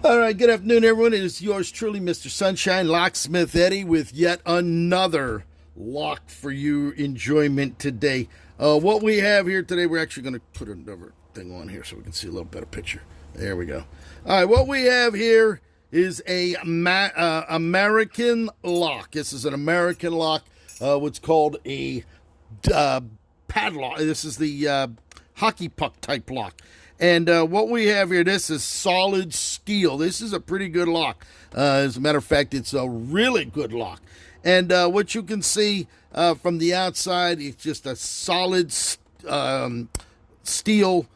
All right, good afternoon, everyone. It is yours truly, Mr. Sunshine, Locksmith Eddy, with yet another lock for your enjoyment today. What we have here today, we're actually going to put another thing on here so we can see a little better picture. There we go. All right, what we have here is a American lock. This is an American lock. What's called a padlock. This is the hockey puck type lock. And what we have here, this is solid steel. This is a pretty good lock. As a matter of fact, it's a really good lock. And what you can see from the outside, it's just a solid steel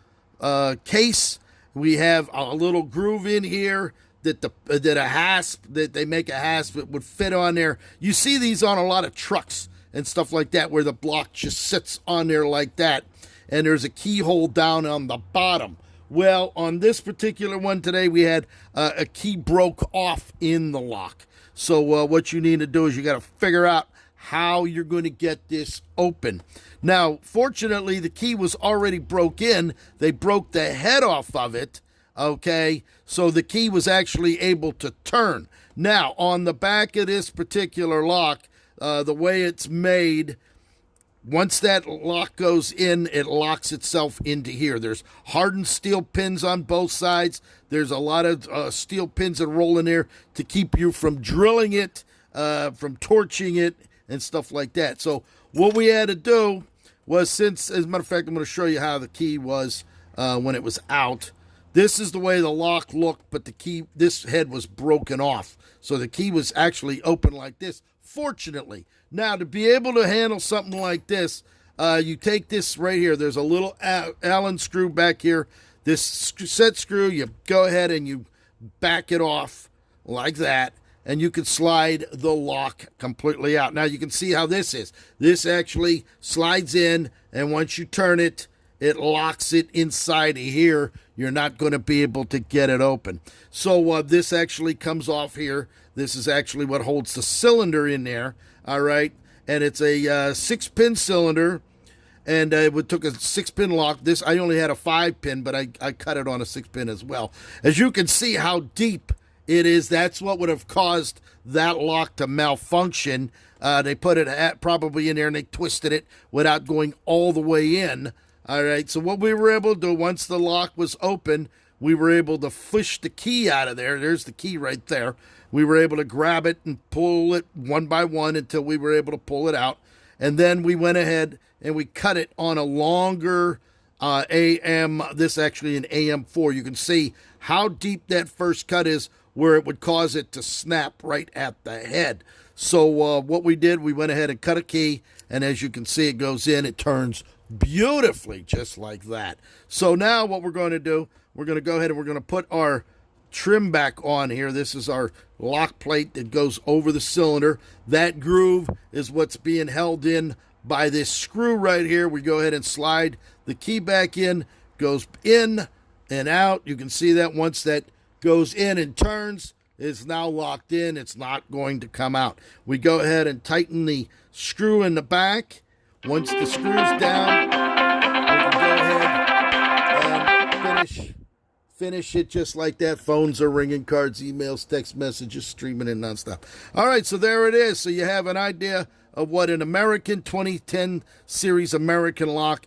case. We have a little groove in here that a hasp, that they make a hasp that would fit on there. You see these on a lot of trucks and stuff like that, where the block just sits on there like that. And there's a keyhole down on the bottom. Well, on this particular one today, we had a key broke off in the lock. So what you need to do is you got to figure out how you're going to get this open. Now, fortunately, the key was already broke in. They broke the head off of it, okay? So the key was actually able to turn. Now, on the back of this particular lock, the way it's made, once that lock goes in, it locks itself into here. There's hardened steel pins on both sides. There's a lot of steel pins that roll in there to keep you from drilling it, from torching it, and stuff like that. So what we had to do was, since, as a matter of fact, I'm going to show you how the key was when it was out. This is the way the lock looked, but the key, this head was broken off. So the key was actually open like this, fortunately. Now, to be able to handle something like this, you take this right here. There's a little Allen screw back here. This set screw, you go ahead and you back it off like that, and you can slide the lock completely out. Now, you can see how this is. This actually slides in, and once you turn it, it locks it inside of here. You're not going to be able to get it open. So this actually comes off here. This is actually what holds the cylinder in there. All right, and it's a 6-pin cylinder, and it took a 6-pin lock. This, I only had a 5-pin, but I cut it on a 6-pin as well. As you can see how deep it is, that's what would have caused that lock to malfunction. They put it probably in there, and they twisted it without going all the way in. All right, so what we were able to do, once the lock was open, we were able to fish the key out of there. There's the key right there. We were able to grab it and pull it one by one until we were able to pull it out. And then we went ahead and we cut it on a longer AM, this actually an AM4. You can see how deep that first cut is, where it would cause it to snap right at the head. So what we did, we went ahead and cut a key, and as you can see, it goes in, it turns beautifully just like that. So now what we're going to do, we're going to go ahead and we're going to put our trim back on here. This is our lock plate that goes over the cylinder. That groove is what's being held in by this screw right here. We go ahead and slide the key back in, goes in and out. You can see that once that goes in and turns, it's now locked in. It's not going to come out. We go ahead and tighten the screw in the back. Once the screw's down, we can go ahead and finish it just like that. Phones are ringing, cards, emails, text messages, streaming in nonstop. All right, so there it is. So you have an idea of what an American 2010 series American lock.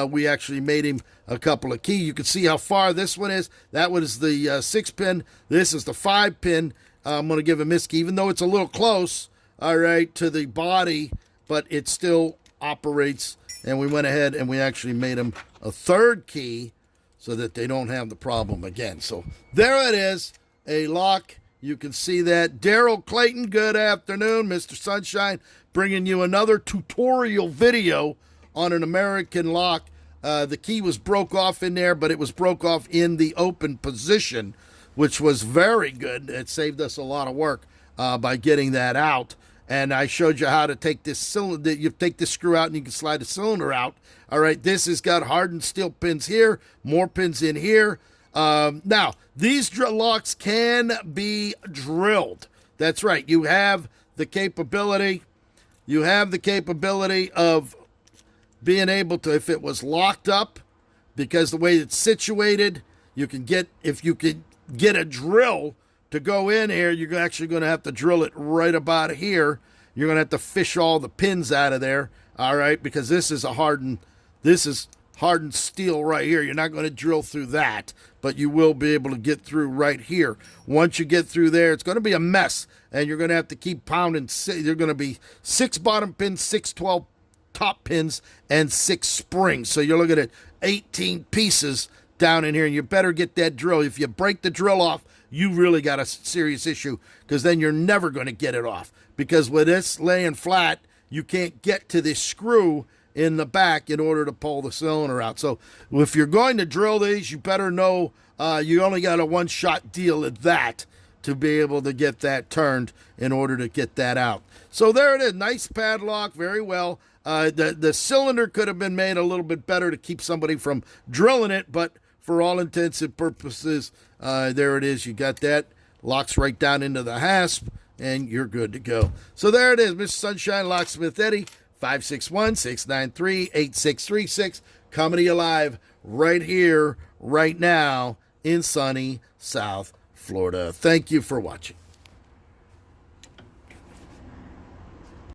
We actually made him a couple of keys. You can see how far this one is. That one is the 6-pin. This is the 5-pin. I'm going to give him this key, even though it's a little close, all right, to the body, but it still operates. And we went ahead and we actually made him a 3rd key, so that they don't have the problem again. So there it is, a lock. You can see that. Daryl Clayton, good afternoon. Mr. Sunshine, bringing you another tutorial video on an American lock. The key was broke off in there, but it was broke off in the open position, which was very good. It saved us a lot of work by getting that out. And I showed you how to take this cylinder. You take this screw out and you can slide the cylinder out. All right, this has got hardened steel pins here, more pins in here. Now, these locks can be drilled. That's right. You have the capability. You have the capability of being able to, if it was locked up, because the way it's situated, you can get, if you could get a drill to go in here, you're actually going to have to drill it right about here. You're going to have to fish all the pins out of there, all right, because this is hardened steel right here. You're not going to drill through that, but you will be able to get through right here. Once you get through there, it's going to be a mess, and you're going to have to keep pounding. You're going to be 6 bottom pins, 6 12 top pins, and 6 springs. So you're looking at 18 pieces down in here, and you better get that drill. If you break the drill off, you really got a serious issue, because then you're never going to get it off, because with this laying flat, you can't get to this screw in the back in order to pull the cylinder out. So if you're going to drill these, you better know you only got a one-shot deal at that to be able to get that turned in order to get that out. So there it is. Nice padlock. Very well. The cylinder could have been made a little bit better to keep somebody from drilling it, but for all intents and purposes, there it is. You got that. Locks right down into the hasp, and you're good to go. So there it is. Mr. Sunshine, Locksmith Eddie, 561-693-8636, coming to you live right here, right now, in sunny South Florida. Thank you for watching.